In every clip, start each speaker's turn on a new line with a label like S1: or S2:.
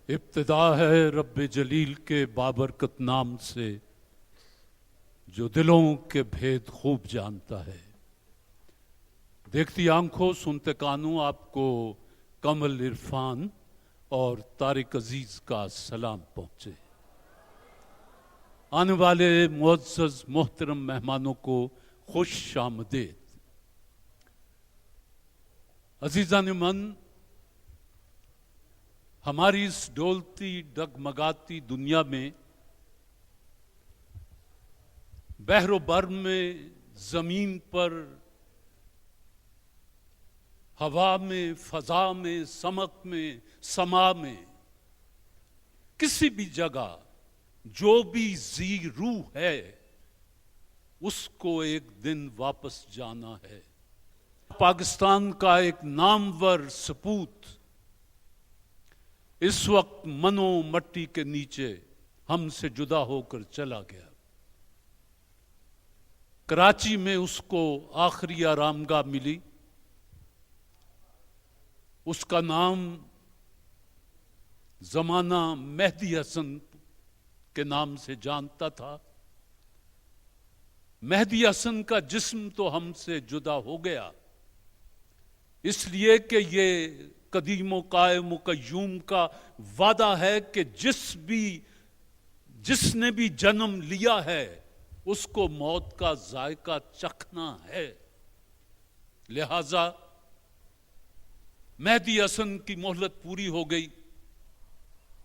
S1: ابتدا ہے رب جلیل کے بابرکت نام سے جو دلوں کے بھید خوب جانتا ہے. دیکھتی آنکھوں سنتے کانوں آپ کو کمل عرفان اور طارق عزیز کا سلام پہنچے. آنے والے معزز محترم مہمانوں کو خوش آمدید. عزیزان من، ہماری اس ڈولتی ڈگمگاتی دنیا میں بحر و بر میں، زمین پر، ہوا میں، فضا میں، سمک میں، سما میں، کسی بھی جگہ جو بھی ذی روح ہے اس کو ایک دن واپس جانا ہے. پاکستان کا ایک نامور سپوت اس وقت منو مٹی کے نیچے ہم سے جدا ہو کر چلا گیا. کراچی میں اس کو آخری آرامگاہ ملی. اس کا نام زمانہ مہدی حسن کے نام سے جانتا تھا. مہدی حسن کا جسم تو ہم سے جدا ہو گیا اس لیے کہ یہ قدیم و قائم و قیوم کا وعدہ ہے کہ جس نے بھی جنم لیا ہے اس کو موت کا ذائقہ چکھنا ہے. لہذا مہدی حسن کی مہلت پوری ہو گئی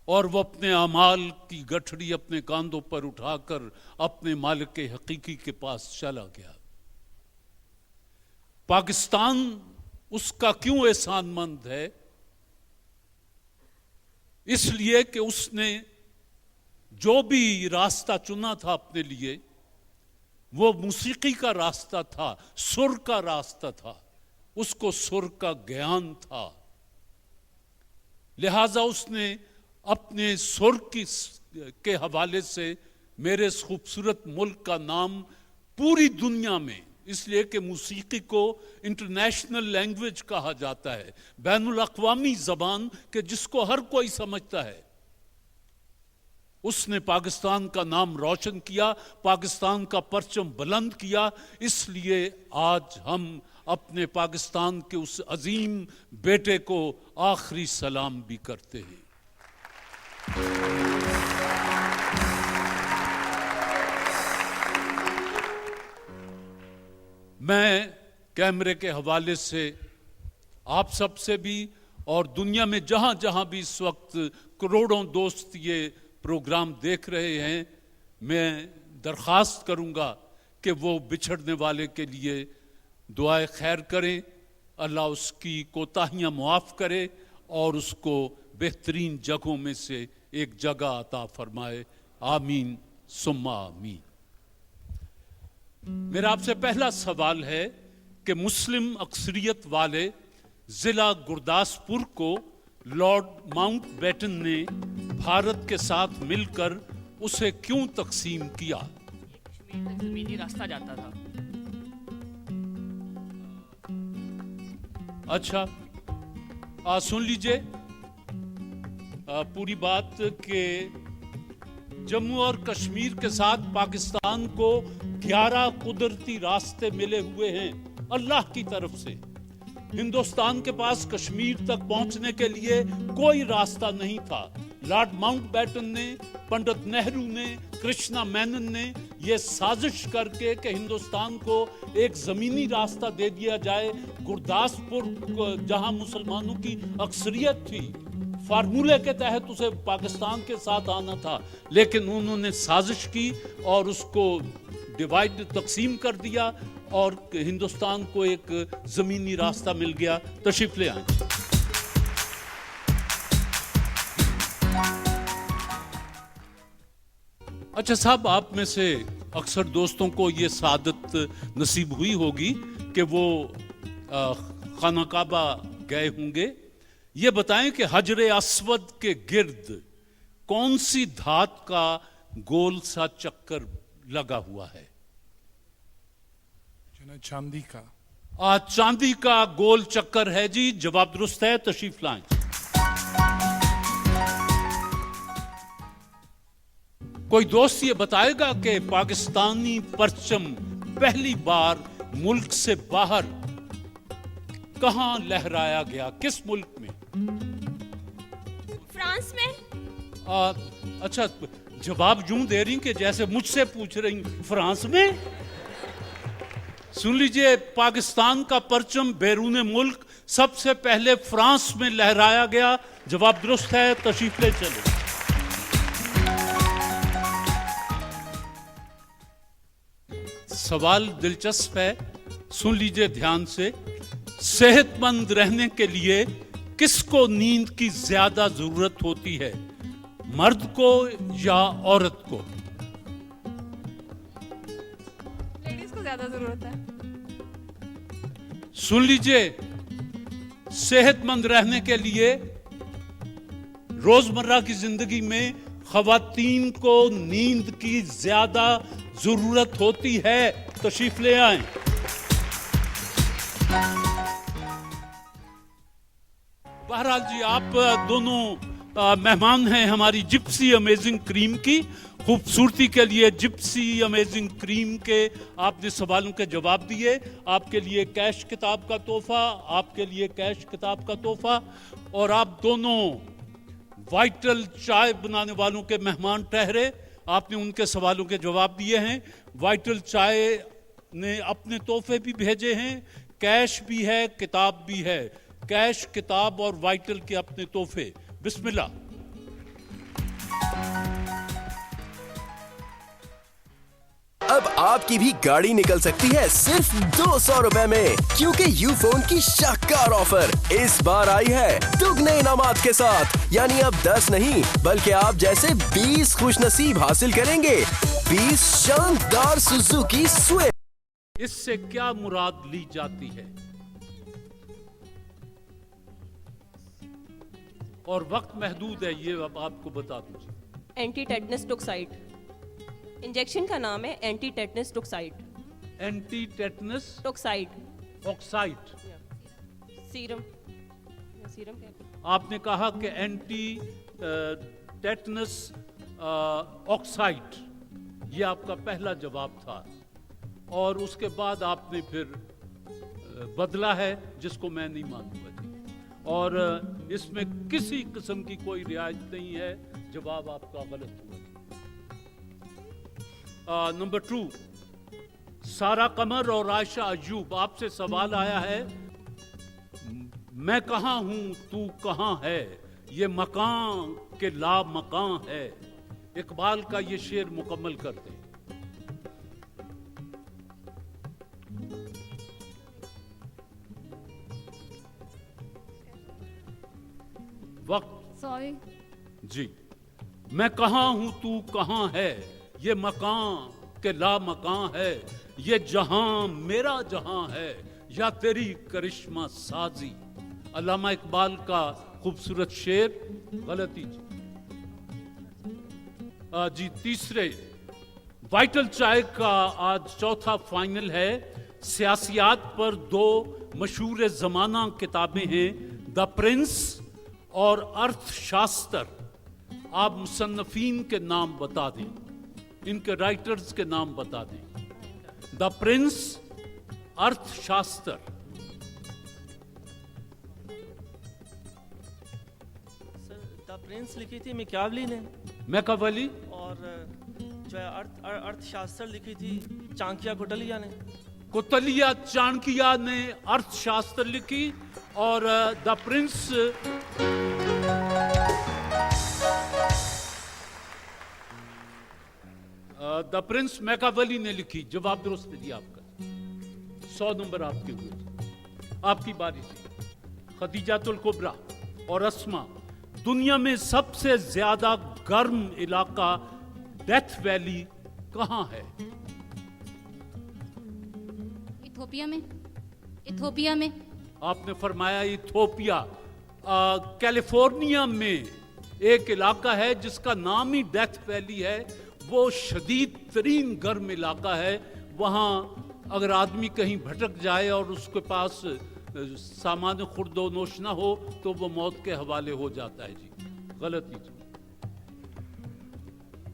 S1: اور وہ اپنے اعمال کی گٹھڑی اپنے کاندھوں پر اٹھا کر اپنے مالک حقیقی کے پاس چلا گیا. پاکستان اس کا کیوں احسان مند ہے؟ اس لیے کہ اس نے جو بھی راستہ چنا تھا اپنے لیے وہ موسیقی کا راستہ تھا، سر کا راستہ تھا. اس کو سر کا گیان تھا. لہذا اس نے اپنے سر کے حوالے سے میرے اس خوبصورت ملک کا نام پوری دنیا میں، اس لیے کہ موسیقی کو انٹرنیشنل لینگویج کہا جاتا ہے، بین الاقوامی زبان کہ جس کو ہر کوئی سمجھتا ہے، اس نے پاکستان کا نام روشن کیا، پاکستان کا پرچم بلند کیا. اس لیے آج ہم اپنے پاکستان کے اس عظیم بیٹے کو آخری سلام بھی کرتے ہیں. میں کیمرے کے حوالے سے آپ سب سے بھی اور دنیا میں جہاں جہاں بھی اس وقت کروڑوں دوست یہ پروگرام دیکھ رہے ہیں، میں درخواست کروں گا کہ وہ بچھڑنے والے کے لیے دعائے خیر کریں. اللہ اس کی کوتاہیاں معاف کرے اور اس کو بہترین جگہوں میں سے ایک جگہ عطا فرمائے. آمین ثم آمین. میرا آپ سے پہلا سوال ہے کہ مسلم اکثریت والے ضلع گرداسپور کو لارڈ ماؤنٹ بیٹن نے بھارت کے ساتھ مل کر اسے کیوں تقسیم کیا؟
S2: کشمیر تک زمینی راستہ جاتا تھا.
S1: اچھا، سن لیجئے پوری بات کہ جموں اور کشمیر کے ساتھ پاکستان کو 11 قدرتی راستے ملے ہوئے ہیں اللہ کی طرف سے. ہندوستان کے پاس کشمیر تک پہنچنے کے لیے کوئی راستہ نہیں تھا. لارڈ ماؤنٹ بیٹن نے، پنڈت نہرو نے، کرشنا مینن نے یہ سازش کر کے کہ ہندوستان کو ایک زمینی راستہ دے دیا جائے. گرداسپور جہاں مسلمانوں کی اکثریت تھی، فارمولے کے تحت اسے پاکستان کے ساتھ آنا تھا، لیکن انہوں نے سازش کی اور اس کو ڈیوائڈ تقسیم کر دیا اور ہندوستان کو ایک زمینی راستہ مل گیا. تشریف لے آئیں. اچھا صاحب، آپ میں سے اکثر دوستوں کو یہ سعادت نصیب ہوئی ہوگی کہ وہ خانہ کعبہ گئے ہوں گے. یہ بتائیں کہ حجر اسود کے گرد کون سی دھات کا گول سا چکر لگا ہوا ہے؟
S3: چاندی کا.
S1: چاندی کا گول چکر ہے جی. جواب درست ہے. تشریف لائیں. کوئی دوست یہ بتائے گا کہ پاکستانی پرچم پہلی بار ملک سے باہر کہاں لہرایا گیا, کس ملک میں؟
S3: فرانس میں.
S1: اچھا, جواب یوں دے رہی کہ جیسے مجھ سے پوچھ رہی فرانس میں. سن لیجئے, پاکستان کا پرچم بیرون ملک سب سے پہلے فرانس میں لہرایا گیا. جواب درست ہے, تشریف لے چلے. سوال دلچسپ ہے, سن لیجئے دھیان سے. صحت مند رہنے کے لیے کس کو نیند کی زیادہ ضرورت ہوتی ہے, مرد کو یا عورت کو؟
S3: لیڈیز کو زیادہ ضرورت ہے.
S1: سن لیجئے, صحت مند رہنے کے لیے روزمرہ کی زندگی میں خواتین کو نیند کی زیادہ ضرورت ہوتی ہے. تشریف لے آئیں. بہرحال جی, آپ دونوں مہمان ہیں ہماری جپسی امیزنگ کریم کی. خوبصورتی کے لیے جپسی امیزنگ کریم کے آپ نے سوالوں کے جواب دیے. آپ کے لیے کیش کتاب کا تحفہ, آپ کے لیے کیش کتاب کا تحفہ. اور آپ دونوں وائٹل چائے بنانے والوں کے مہمان ٹھہرے. آپ نے ان کے سوالوں کے جواب دیے ہیں. وائٹل چائے نے اپنے تحفے بھی بھیجے ہیں, کیش بھی ہے, کتاب بھی ہے. کیش, کتاب اور وائٹل کے اپنے تحفے. بسم اللہ.
S4: اب آپ کی بھی گاڑی نکل سکتی ہے صرف 200 روپے میں, کیونکہ یو فون کی شاہکار آفر اس بار آئی ہے دگنے انعامات کے ساتھ. یعنی اب 10 نہیں بلکہ آپ جیسے 20 خوش نصیب حاصل کریں گے 20 شاندار سوزوکی سوئفٹ.
S1: اس سے کیا مراد لی جاتی ہے اور وقت محدود ہے, یہ اب آپ کو بتا دوں.
S5: Anti tetanus ٹوکسائڈ. انجیکشن کا نام ہے anti tetanus toxoid.
S1: Anti tetanus
S5: toxoid
S1: oxide.
S5: Serum. Serum کیا ہے؟
S1: آپ نے کہا کہ اینٹی ٹیٹنس آکسائڈ, یہ آپ کا پہلا جواب تھا, اور اس کے بعد آپ نے پھر بدلا ہے جس کو میں نہیں مانوں گا جی. اور اس میں کسی قسم کی کوئی رعایت نہیں ہے. جواب آپ کا غلط ہوا. نمبر 2, سارا قمر اور عائشہ ایوب, آپ سے سوال آیا ہے میں کہاں ہوں تو کہاں ہے, یہ مکان کے لا مکان ہے. اقبال کا یہ شعر مکمل کر دیں. وقت
S3: سوری.
S1: جی. میں کہاں ہوں تو کہاں ہے, یہ مکان کے لا مکان ہے, یہ جہاں میرا جہاں ہے یا تیری کرشمہ سازی. علامہ اقبال کا خوبصورت شعر. غلطی جی. تیسرے, وائٹل چائے کا آج چوتھا فائنل ہے. سیاسیات پر 2 مشہور زمانہ کتابیں ہیں, دا پرنس اور ارتھ شاستر. آپ مصنفین کے نام بتا دیں, ان کے رائٹرز کے نام بتا دیں. دا پرنس, ارتھ شاستر.
S6: سر دا پرنس لکھی تھی میکاولی نے,
S1: میکاولی,
S6: اور جو ہے ارتھ شاستر لکھی تھی چانکیا کوٹلیا نے.
S1: کوتلیا چانکیا نے ارتھ شاستر لکھی, اور دا پرنس دا پرنس میکاولی نے لکھی. جواب درست ہے جی آپ کا. 100 نمبر آپ کے ہوئے. آپ کی باری سے. خدیجۃ الکبریٰ اور اسما, دنیا میں سب سے زیادہ گرم علاقہ ڈیتھ ویلی کہاں ہے؟
S3: ایتھوپیا میں.
S1: آپ نے فرمایا ایتھوپیا. کیلیفورنیا میں ایک علاقہ ہے جس کا نام ہی ڈیتھ ویلی ہے. وہ شدید ترین گرم علاقہ ہے. وہاں اگر آدمی کہیں بھٹک جائے اور اس کے پاس سامان خورد و نوش نہ ہو تو وہ موت کے حوالے ہو جاتا ہے جی. غلطی جی.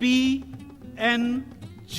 S1: PNG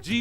S1: G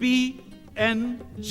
S1: PNG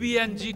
S1: PNG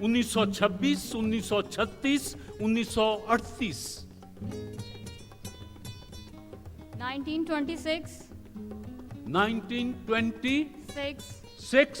S1: 1926, 1936, 1938?
S3: 1926,
S1: 1926।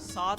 S6: 7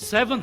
S1: 7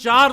S1: 4